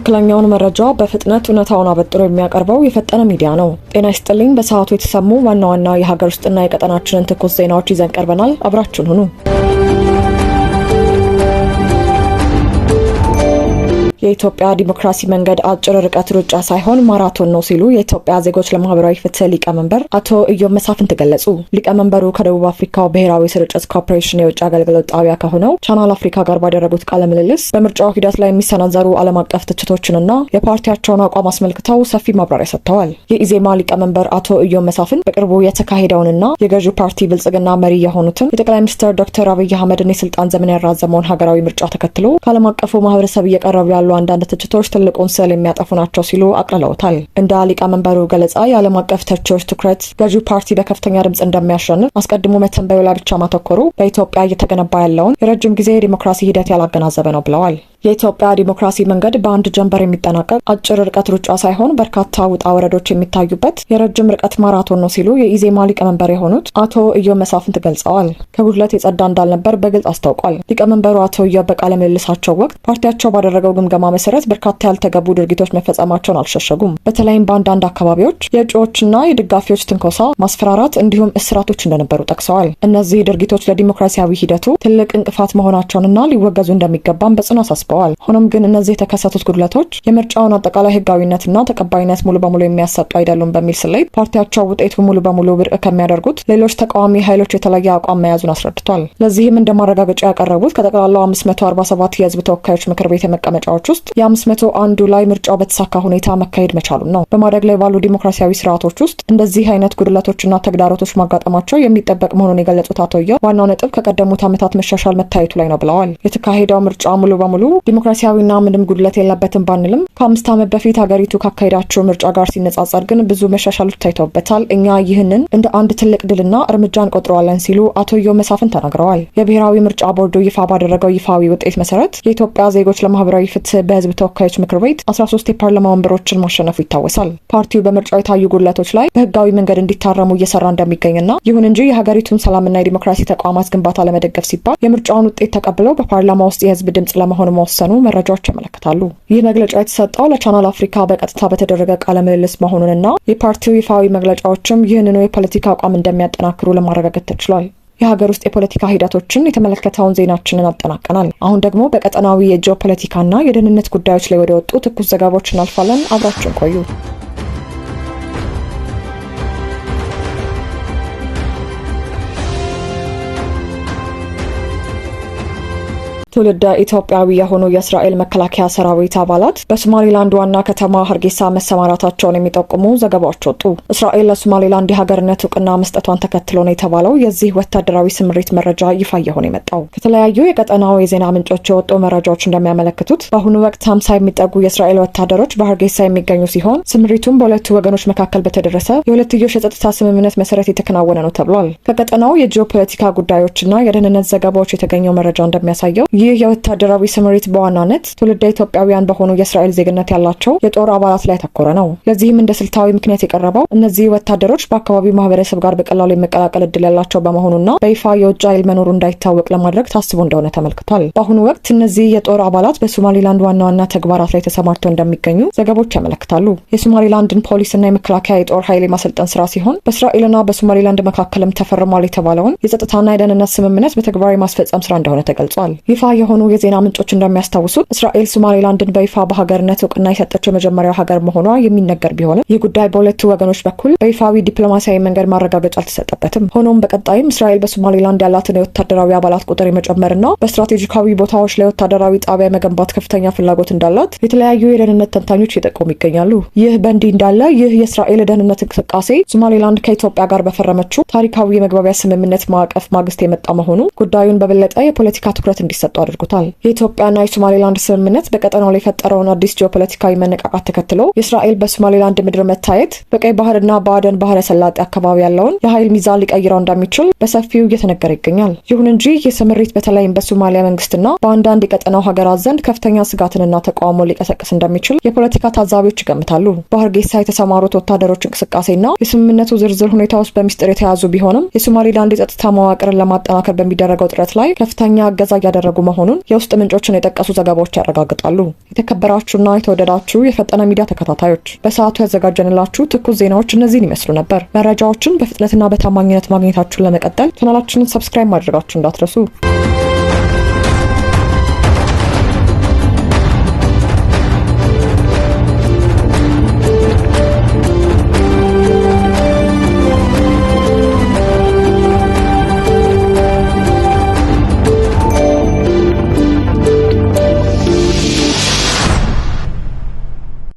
ትክክለኛውን መረጃ በፍጥነት እውነታውን አበጥሮ የሚያቀርበው የፈጠነ ሚዲያ ነው። ጤና ይስጥልኝ። በሰዓቱ የተሰሙ ዋና ዋና የሀገር ውስጥና የቀጠናችንን ትኩስ ዜናዎች ይዘን ቀርበናል። አብራችሁን ሁኑ። የኢትዮጵያ ዲሞክራሲ መንገድ አጭር ርቀት ሩጫ ሳይሆን ማራቶን ነው ሲሉ የኢትዮጵያ ዜጎች ለማህበራዊ ፍትህ ሊቀመንበር አቶ ኢዮብ መሳፍንት ገለጹ። ሊቀመንበሩ ከደቡብ አፍሪካው ብሔራዊ ስርጭት ኮርፖሬሽን የውጭ አገልግሎት ጣቢያ ከሆነው ቻናል አፍሪካ ጋር ባደረጉት ቃለ ምልልስ በምርጫው ሂደት ላይ የሚሰነዘሩ ዓለም አቀፍ ትችቶችንና የፓርቲያቸውን አቋም አስመልክተው ሰፊ ማብራሪያ ሰጥተዋል። የኢዜማ ሊቀመንበር አቶ ኢዮብ መሳፍንት በቅርቡ የተካሄደውንና የገዢው ፓርቲ ብልጽግና መሪ የሆኑትን የጠቅላይ ሚኒስትር ዶክተር አብይ አህመድን የስልጣን ዘመን ያራዘመውን ሀገራዊ ምርጫ ተከትሎ ከዓለም አቀፉ ማህበረሰብ እየቀረቡ ያሉ አንዳንድ ትችቶች ትልቁን ስዕል የሚያጠፉ ናቸው ሲሉ አቅርለውታል። እንደ ሊቀመንበሩ ገለጻ የዓለም አቀፍ ተቺዎች ትኩረት ገዢው ፓርቲ በከፍተኛ ድምጽ እንደሚያሸንፍ አስቀድሞ መተንበዩ ላይ ብቻ ማተኮሩ በኢትዮጵያ እየተገነባ ያለውን የረጅም ጊዜ የዲሞክራሲ ሂደት ያላገናዘበ ነው ብለዋል። የኢትዮጵያ ዲሞክራሲ መንገድ በአንድ ጀንበር የሚጠናቀቅ አጭር ርቀት ሩጫ ሳይሆን በርካታ ውጣ ወረዶች የሚታዩበት የረጅም ርቀት ማራቶን ነው ሲሉ የኢዜማ ሊቀመንበር የሆኑት አቶ ኢዮብ መሳፍንት ገልጸዋል። ከጉድለት የጸዳ እንዳልነበር በግልጽ አስታውቋል። ሊቀመንበሩ አቶ ኢዮብ በቃለ ምልልሳቸው ወቅት ፓርቲያቸው ባደረገው ግምገማ መሰረት በርካታ ያልተገቡ ድርጊቶች መፈጸማቸውን አልሸሸጉም። በተለይም በአንዳንድ አካባቢዎች የእጩዎችና የደጋፊዎች ትንኮሳ፣ ማስፈራራት እንዲሁም እስራቶች እንደነበሩ ጠቅሰዋል። እነዚህ ድርጊቶች ለዲሞክራሲያዊ ሂደቱ ትልቅ እንቅፋት መሆናቸውንና ሊወገዙ እንደሚገባም በጽኑ አሳስበዋል። ሆኖም ግን እነዚህ የተከሰቱት ጉድለቶች የምርጫውን አጠቃላይ ህጋዊነትና ተቀባይነት ሙሉ በሙሉ የሚያሰጡ አይደሉም በሚል ስሌት ፓርቲያቸው ውጤቱ ሙሉ በሙሉ ብርቅ ከሚያደርጉት ሌሎች ተቃዋሚ ኃይሎች የተለየ አቋም መያዙን አስረድቷል። ለዚህም እንደ ማረጋገጫ ያቀረቡት ከጠቅላላው 547 የህዝብ ተወካዮች ምክር ቤት መቀመጫዎች ውስጥ የ501 ላይ ምርጫው በተሳካ ሁኔታ መካሄድ መቻሉን ነው። በማደግ ላይ ባሉ ዲሞክራሲያዊ ስርዓቶች ውስጥ እንደዚህ አይነት ጉድለቶችና ተግዳሮቶች ማጋጠማቸው የሚጠበቅ መሆኑን የገለጹት አቶ ኢዮብ ዋናው ነጥብ ከቀደሙት ዓመታት መሻሻል መታየቱ ላይ ነው ብለዋል። የተካሄደው ምርጫ ሙሉ በሙሉ ዲሞክራሲያዊና ምንም ጉድለት የለበትም ባንልም ከ5 ዓመት በፊት ሀገሪቱ ካካሄዳቸው ምርጫ ጋር ሲነጻጸር ግን ብዙ መሻሻሎች ታይተውበታል። እኛ ይህንን እንደ አንድ ትልቅ ድልና እርምጃ እንቆጥረዋለን ሲሉ አቶ ኢዮብ መሳፍንት ተናግረዋል። የብሔራዊ ምርጫ ቦርዱ ይፋ ባደረገው ይፋዊ ውጤት መሰረት የኢትዮጵያ ዜጎች ለማህበራዊ ፍትህ በህዝብ ተወካዮች ምክር ቤት 13 የፓርላማ ወንበሮችን ማሸነፉ ይታወሳል። ፓርቲው በምርጫው የታዩ ጉድለቶች ላይ በህጋዊ መንገድ እንዲታረሙ እየሰራ እንደሚገኝና ይሁን እንጂ የሀገሪቱን ሰላምና የዲሞክራሲ ተቋማት ግንባታ ለመደገፍ ሲባል የምርጫውን ውጤት ተቀብለው በፓርላማ ውስጥ የህዝብ ድምጽ ለመሆን መወሰኑ መረጃዎች ያመለክታሉ። ይህ መግለጫ የተሰጠው ለቻናል አፍሪካ በቀጥታ በተደረገ ቃለ ምልልስ መሆኑንና የፓርቲው ይፋዊ መግለጫዎችም ይህንኑ የፖለቲካ አቋም እንደሚያጠናክሩ ለማረጋገጥ ተችሏል። የሀገር ውስጥ የፖለቲካ ሂደቶችን የተመለከተውን ዜናችንን አጠናቀናል። አሁን ደግሞ በቀጠናዊ የጂኦፖለቲካና የደህንነት ጉዳዮች ላይ ወደ ወጡ ትኩስ ዘገባዎች እናልፋለን። አብራችን ቆዩ። ትውልደ ኢትዮጵያዊ የሆኑ የእስራኤል መከላከያ ሰራዊት አባላት በሶማሊላንድ ዋና ከተማ ሀርጌሳ መሰማራታቸውን የሚጠቁሙ ዘገባዎች ወጡ። እስራኤል ለሶማሊላንድ የሀገርነት እውቅና መስጠቷን ተከትሎ ነው የተባለው የዚህ ወታደራዊ ስምሪት መረጃ ይፋ እየሆነ የመጣው። ከተለያዩ የቀጠናው የዜና ምንጮች የወጡ መረጃዎች እንደሚያመለክቱት በአሁኑ ወቅት 50 የሚጠጉ የእስራኤል ወታደሮች በሀርጌሳ የሚገኙ ሲሆን ስምሪቱም በሁለቱ ወገኖች መካከል በተደረሰ የሁለትዮሽ የጸጥታ ስምምነት መሰረት የተከናወነ ነው ተብሏል። ከቀጠናው የጂኦፖለቲካ ጉዳዮችና የደህንነት ዘገባዎች የተገኘው መረጃ እንደሚያሳየው ይህ የወታደራዊ ስምሪት በዋናነት ትውልደ ኢትዮጵያውያን በሆኑ የእስራኤል ዜግነት ያላቸው የጦር አባላት ላይ ያተኮረ ነው። ለዚህም እንደ ስልታዊ ምክንያት የቀረበው እነዚህ ወታደሮች በአካባቢው ማህበረሰብ ጋር በቀላሉ የመቀላቀል እድል ያላቸው በመሆኑና በይፋ የውጭ ኃይል መኖሩ እንዳይታወቅ ለማድረግ ታስቦ እንደሆነ ተመልክቷል። በአሁኑ ወቅት እነዚህ የጦር አባላት በሶማሊላንድ ዋና ዋና ተግባራት ላይ ተሰማርተው እንደሚገኙ ዘገቦች ያመለክታሉ። የሶማሊላንድን ፖሊስና የመከላከያ የጦር ኃይል የማሰልጠን ስራ ሲሆን በእስራኤልና በሶማሊላንድ መካከልም ተፈርሟል የተባለውን የጸጥታና የደህንነት ስምምነት በተግባር የማስፈጸም ስራ እንደሆነ ተገልጿል። ይፋ የሆኑ የዜና ምንጮች እንደሚያስታውሱት እስራኤል ሶማሊላንድን በይፋ በሀገርነት እውቅና የሰጠችው የመጀመሪያው ሀገር መሆኗ የሚነገር ቢሆንም ይህ ጉዳይ በሁለቱ ወገኖች በኩል በይፋዊ ዲፕሎማሲያዊ መንገድ ማረጋገጫ አልተሰጠበትም። ሆኖም በቀጣይም እስራኤል በሶማሊላንድ ያላትን የወታደራዊ አባላት ቁጥር የመጨመርና በስትራቴጂካዊ ቦታዎች ላይ ወታደራዊ ጣቢያ መገንባት ከፍተኛ ፍላጎት እንዳላት የተለያዩ የደህንነት ተንታኞች እየጠቆሙ ይገኛሉ። ይህ በእንዲህ እንዳለ ይህ የእስራኤል የደህንነት እንቅስቃሴ ሶማሊላንድ ከኢትዮጵያ ጋር በፈረመችው ታሪካዊ የመግባቢያ ስምምነት ማዕቀፍ ማግስት የመጣ መሆኑ ጉዳዩን በበለጠ የፖለቲካ ትኩረት እንዲሰጠው አድርጎታል። የኢትዮጵያና የሶማሊላንድ ስምምነት በቀጠናው ላይ የፈጠረውን አዲስ ጂኦፖለቲካዊ መነቃቃት ተከትሎ የእስራኤል በሶማሊላንድ ምድር መታየት በቀይ ባህርና በአደን ባህረ ሰላጤ አካባቢ ያለውን የኃይል ሚዛን ሊቀይረው እንደሚችል በሰፊው እየተነገረ ይገኛል። ይሁን እንጂ ይህ ስምሪት በተለይም በሶማሊያ መንግስትና በአንዳንድ የቀጠናው ሀገራት ዘንድ ከፍተኛ ስጋትንና ተቃውሞ ሊቀሰቅስ እንደሚችል የፖለቲካ ታዛቢዎች ይገምታሉ። በሀርጌሳ የተሰማሩት ወታደሮች እንቅስቃሴና የስምምነቱ ዝርዝር ሁኔታዎች በሚስጥር የተያዙ ቢሆንም የሶማሊላንድ የጸጥታ መዋቅርን ለማጠናከር በሚደረገው ጥረት ላይ ከፍተኛ እገዛ እያደረጉ መሆኑን የውስጥ ምንጮችን የጠቀሱ ዘገባዎች ያረጋግጣሉ። የተከበራችሁና የተወደዳችሁ የፈጠነ ሚዲያ ተከታታዮች በሰዓቱ ያዘጋጀንላችሁ ትኩስ ዜናዎች እነዚህን ይመስሉ ነበር። መረጃዎችን በፍጥነትና በታማኝነት ማግኘታችሁን ለመቀጠል ቻናላችንን ሰብስክራይብ ማድረጋችሁ እንዳትረሱ።